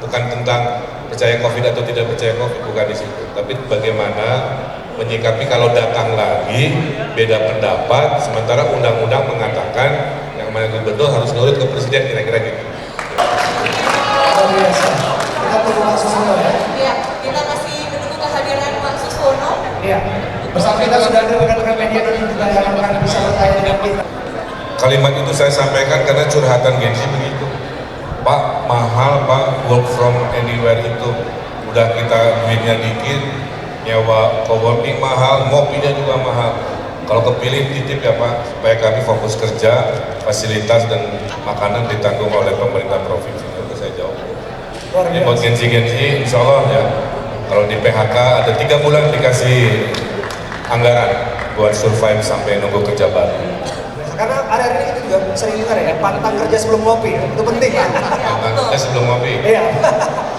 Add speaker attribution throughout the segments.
Speaker 1: Bukan tentang percaya COVID atau tidak percaya COVID, bukan di situ. Tapi bagaimana menyikapi kalau datang lagi beda pendapat, sementara undang-undang mengatakan yang mana gubernur harus nurut ke presiden, kira-kira gitu.
Speaker 2: Luar biasa. Kita tunggu Pak Suswono ya.
Speaker 3: Iya, kita masih menunggu kehadiran Pak Suswono.
Speaker 2: Iya. Bersama kita sudah ada rekan-rekan media dan kita akan bisa bertanya dengan kita.
Speaker 1: Kalimat itu saya sampaikan karena curhatan Gen Z begitu. Pak, mahal Pak, work from anywhere itu. Udah kita duitnya dikit, nyewa coworking mahal, ngopinya juga mahal. Kalau kepilih titip ya Pak, supaya kami fokus kerja, fasilitas dan makanan ditanggung oleh pemerintah provinsi. Itu saya jawab. Ini buat Gen Z, insya Allah ya. Kalau di PHK ada 3 bulan dikasih anggaran buat survive sampai nunggu kerja baru.
Speaker 2: Karena hari-hari ini kita juga sering dengar ya, pantang kerja sebelum ngopi, itu penting ya.
Speaker 1: Pantang kerja sebelum ngopi.
Speaker 2: Iya.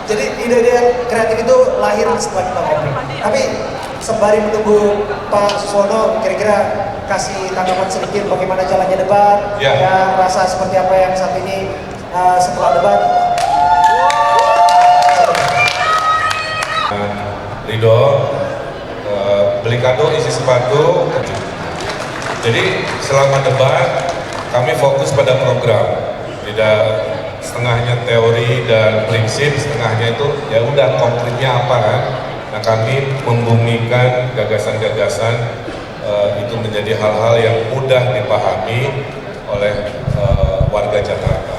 Speaker 2: Jadi ide-ide yang kreatif itu lahir setelah kita ngopi. Tapi sembari menunggu Pak Suswono, kira-kira kasih tanggapan sedikit bagaimana jalannya debat,
Speaker 1: Ya.
Speaker 2: dan rasa seperti apa yang saat ini setelah debat.
Speaker 1: Ridho, beli kado isi sepatu. Jadi selama debat kami fokus pada program, tidak setengahnya teori dan prinsip, setengahnya itu ya udah konkretnya apa kan. Nah kami membumikan gagasan-gagasan itu menjadi hal-hal yang mudah dipahami oleh warga Jakarta.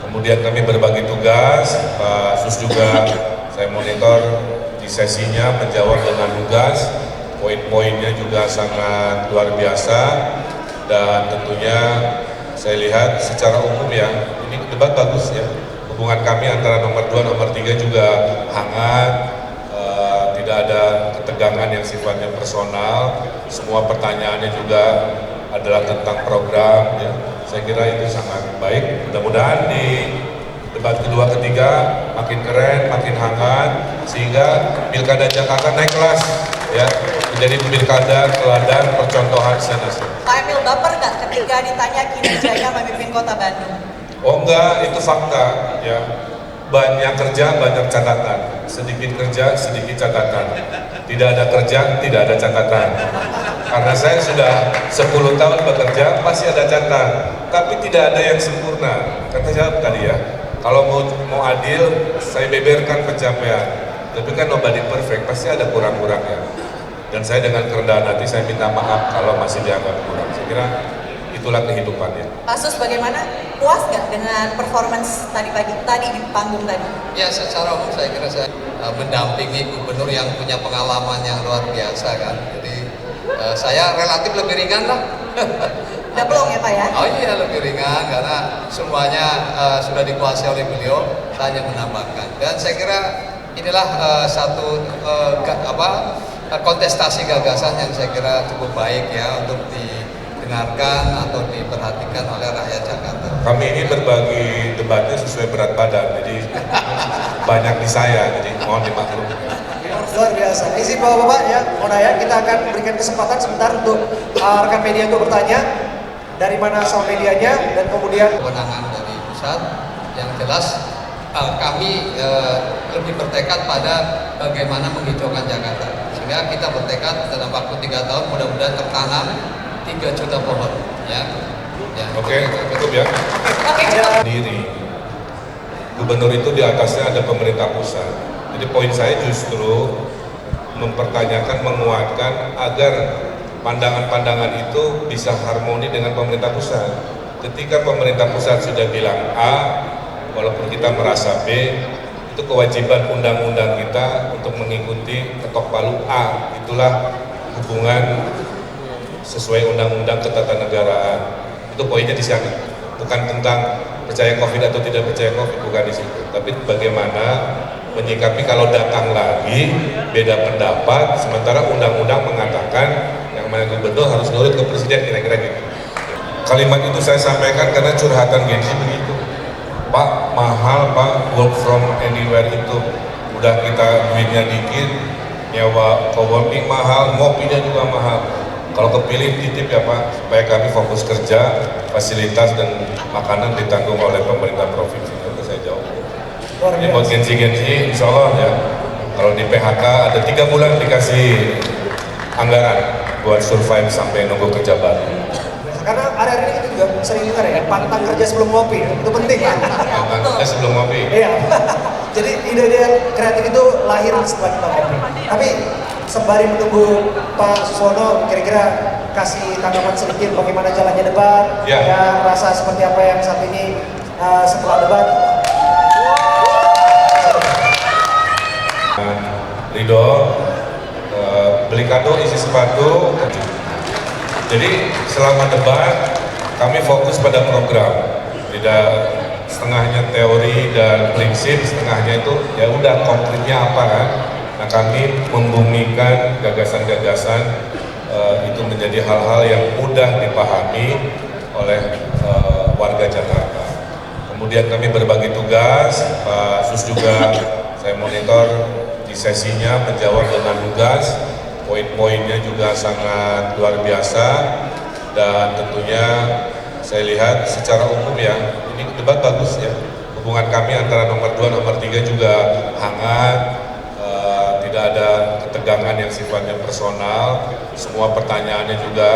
Speaker 1: Kemudian kami berbagi tugas, Pak Sus juga saya monitor di sesinya menjawab dengan lugas, poin-poinnya juga sangat luar biasa, dan tentunya saya lihat secara umum ya, ini debat bagus ya, hubungan kami antara nomor 2, nomor 3 juga hangat, tidak ada ketegangan yang sifatnya personal, semua pertanyaannya juga adalah tentang program ya. Saya kira itu sangat baik, mudah-mudahan di debat kedua ketiga makin keren, makin hangat, sehingga Pilkada Jakarta naik kelas ya, menjadi pilkada teladan percontohan senasional.
Speaker 3: Pak Emil baper nggak ketika ditanya kinerjanya memimpin Kota Bandung?
Speaker 1: Oh enggak, itu fakta ya. Banyak kerja, banyak catatan. Sedikit kerja, sedikit catatan. Tidak ada kerja, tidak ada catatan. Karena saya sudah 10 tahun bekerja, pasti ada catatan. Tapi tidak ada yang sempurna. Kata siapa tadi ya? Kalau mau adil, saya beberkan pencapaian. Tapi kan nobody perfect, pasti ada kurang-kurangnya. Dan saya dengan kerendahan hati, saya minta maaf kalau masih dianggap kurang. Saya kira itulah kehidupannya.
Speaker 3: Pak Sus, bagaimana? Puas nggak dengan performance tadi pagi, tadi di panggung tadi?
Speaker 4: Ya, secara umum saya kira saya mendampingi gubernur yang punya pengalaman yang luar biasa kan. Jadi saya relatif lebih ringan lah.
Speaker 3: Udah belum ya Pak ya?
Speaker 4: Oh iya, lebih ringan karena semuanya sudah dikuasai oleh beliau. Saya hanya menambahkan. Dan saya kira inilah satu kontestasi gagasan yang saya kira cukup baik ya untuk didengarkan atau diperhatikan oleh rakyat Jakarta.
Speaker 1: Kami ini berbagi debatnya sesuai berat badan, jadi banyak di saya, jadi mohon dimaklum.
Speaker 2: Luar biasa. Izin Bapak-Bapak ya, mohon ya, kita akan berikan kesempatan sebentar untuk rekan media untuk bertanya dari mana asal medianya dan kemudian
Speaker 4: Kewenangan dari pusat yang jelas kami lebih bertekad pada bagaimana menghijaukan Jakarta. Sehingga kita bertekad dalam waktu 3 tahun mudah-mudahan tertanam 3 juta pohon ya.
Speaker 1: Oke, cukup ya.
Speaker 3: Oke, cukup.
Speaker 1: Diri. Gubernur itu di atasnya ada pemerintah pusat. Jadi poin saya justru mempertanyakan, menguatkan agar pandangan-pandangan itu bisa harmoni dengan pemerintah pusat. Ketika pemerintah pusat sudah bilang A, walaupun kita merasa B, itu kewajiban undang-undang kita untuk mengikuti ketok palu A. Itulah hubungan sesuai undang-undang ketatanegaraan. Itu poinnya di sana. Bukan tentang percaya COVID atau tidak percaya COVID, bukan di situ. Tapi bagaimana menyikapi kalau datang lagi beda pendapat, sementara undang-undang mengatakan yang mana gubernur harus nurut ke presiden, kira-kira gitu. Kalimat itu saya sampaikan karena curhatan Gen Z begitu. Pak, mahal Pak, work from anywhere itu. Udah kita duitnya dikit, nyewa coworking mahal, ngopinya juga mahal. Kalau kepilih titip ya Pak, supaya kami fokus kerja, fasilitas dan makanan ditanggung oleh pemerintah provinsi. Itu saya jawab.
Speaker 2: Luar
Speaker 1: Ini buat
Speaker 2: biasa.
Speaker 1: Gensi, insya Allah ya. Kalau di PHK ada 3 bulan dikasih anggaran buat survive sampai nunggu kerja baru.
Speaker 2: Karena hari-hari ini kita juga sering dengar ya, pantang kerja sebelum ngopi, itu penting ya.
Speaker 1: Kita sebelum ngopi.
Speaker 2: Iya. Jadi ide-ide kreatif itu lahir setelah kita ngopi. Tapi sembari menunggu Pak Suswono, kira-kira kasih tanggapan sedikit bagaimana jalannya debat,
Speaker 1: Ya.
Speaker 2: dan rasa seperti apa yang saat ini setelah debat.
Speaker 1: Ridho, beli kado isi sepatu. Jadi selama debat kami fokus pada program, tidak setengahnya teori dan prinsip, setengahnya itu ya udah konkretnya apa kan. Nah kami membumikan gagasan-gagasan itu menjadi hal-hal yang mudah dipahami oleh warga Jakarta. Kemudian kami berbagi tugas, Pak Sus juga saya monitor di sesinya menjawab dengan lugas, poin-poinnya juga sangat luar biasa, dan tentunya saya lihat secara umum ya, ini debat bagus ya, hubungan kami antara nomor 2, nomor 3 juga hangat, tidak ada ketegangan yang sifatnya personal, semua pertanyaannya juga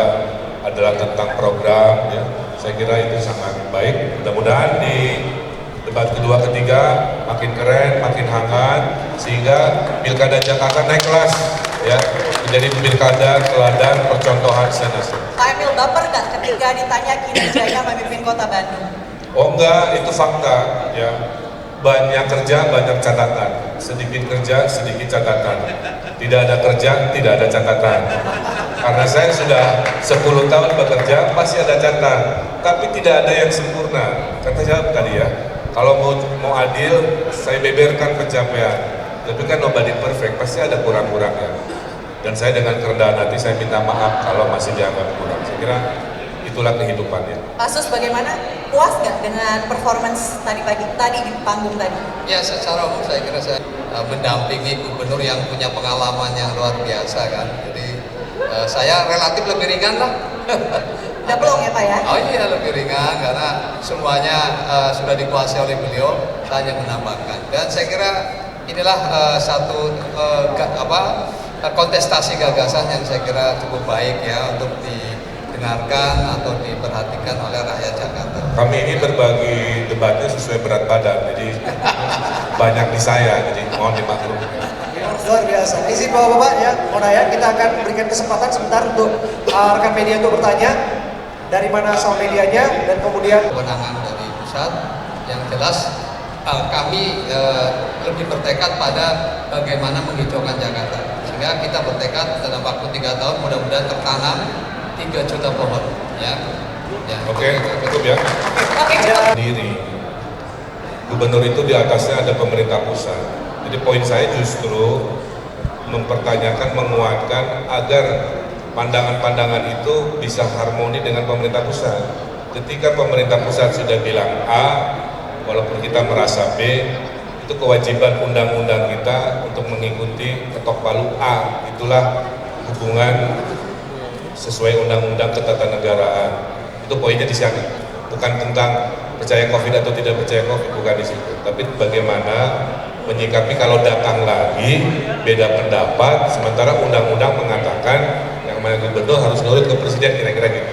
Speaker 1: adalah tentang program ya. Saya kira itu sangat baik, mudah-mudahan di debat kedua ketiga makin keren, makin hangat, sehingga Pilkada Jakarta naik kelas ya, menjadi pilkada teladan percontohan senasional.
Speaker 3: Pak Emil baper nggak ketika ditanya kinerjanya memimpin Kota Bandung?
Speaker 1: Oh enggak, itu fakta ya. Banyak kerja, banyak catatan. Sedikit kerja, sedikit catatan. Tidak ada kerja, tidak ada catatan. Karena saya sudah 10 tahun bekerja, pasti ada catatan. Tapi tidak ada yang sempurna. Kata siapa tadi ya? Kalau mau adil, saya beberkan pencapaian. Tapi kan nobody perfect, pasti ada kurang-kurangnya. Dan saya dengan kerendahan hati, saya minta maaf kalau masih dianggap kurang. Saya kira itulah kehidupannya.
Speaker 3: Pak Sus bagaimana? Puas nggak dengan performance tadi pagi, tadi di panggung tadi?
Speaker 4: Ya secara umum saya kira saya mendampingi gubernur yang punya pengalaman yang luar biasa kan. Jadi saya relatif lebih ringan lah.
Speaker 3: Udah belum ya Pak ya?
Speaker 4: Oh iya lebih ringan karena semuanya sudah dikuasai oleh beliau, saya hanya menambahkan. Dan saya kira inilah satu kontestasi gagasan yang saya kira cukup baik ya untuk didengarkan atau diperhatikan oleh rakyat Jakarta.
Speaker 1: Kami ini berbagi debatnya sesuai berat badan, jadi banyak di saya, jadi mohon dimaklumi.
Speaker 2: Luar biasa. Izin Bapak-Bapak ya, mohon ya, kita akan berikan kesempatan sebentar untuk rekan media untuk bertanya dari mana asal medianya, dan kemudian
Speaker 4: Kewenangan dari pusat yang jelas kami lebih bertekad pada bagaimana menghijaukan Jakarta, sehingga kita bertekad dalam waktu 3 tahun mudah-mudahan tertanam 3 juta pohon ya.
Speaker 1: Oke, cukup ya.
Speaker 3: Oke, cukup.
Speaker 1: Diri gubernur itu di atasnya ada pemerintah pusat. Jadi poin saya justru mempertanyakan, menguatkan agar pandangan-pandangan itu bisa harmoni dengan pemerintah pusat. Ketika pemerintah pusat sudah bilang A, walaupun kita merasa B, itu kewajiban undang-undang kita untuk mengikuti ketok palu A. Itulah hubungan sesuai undang-undang ketatanegaraan. Itu poinnya di sana. Bukan tentang percaya COVID atau tidak percaya COVID, bukan di situ. Tapi bagaimana menyikapi kalau datang lagi beda pendapat, sementara undang-undang mengatakan yang mana gubernur harus nurut ke presiden, kira-kira gitu.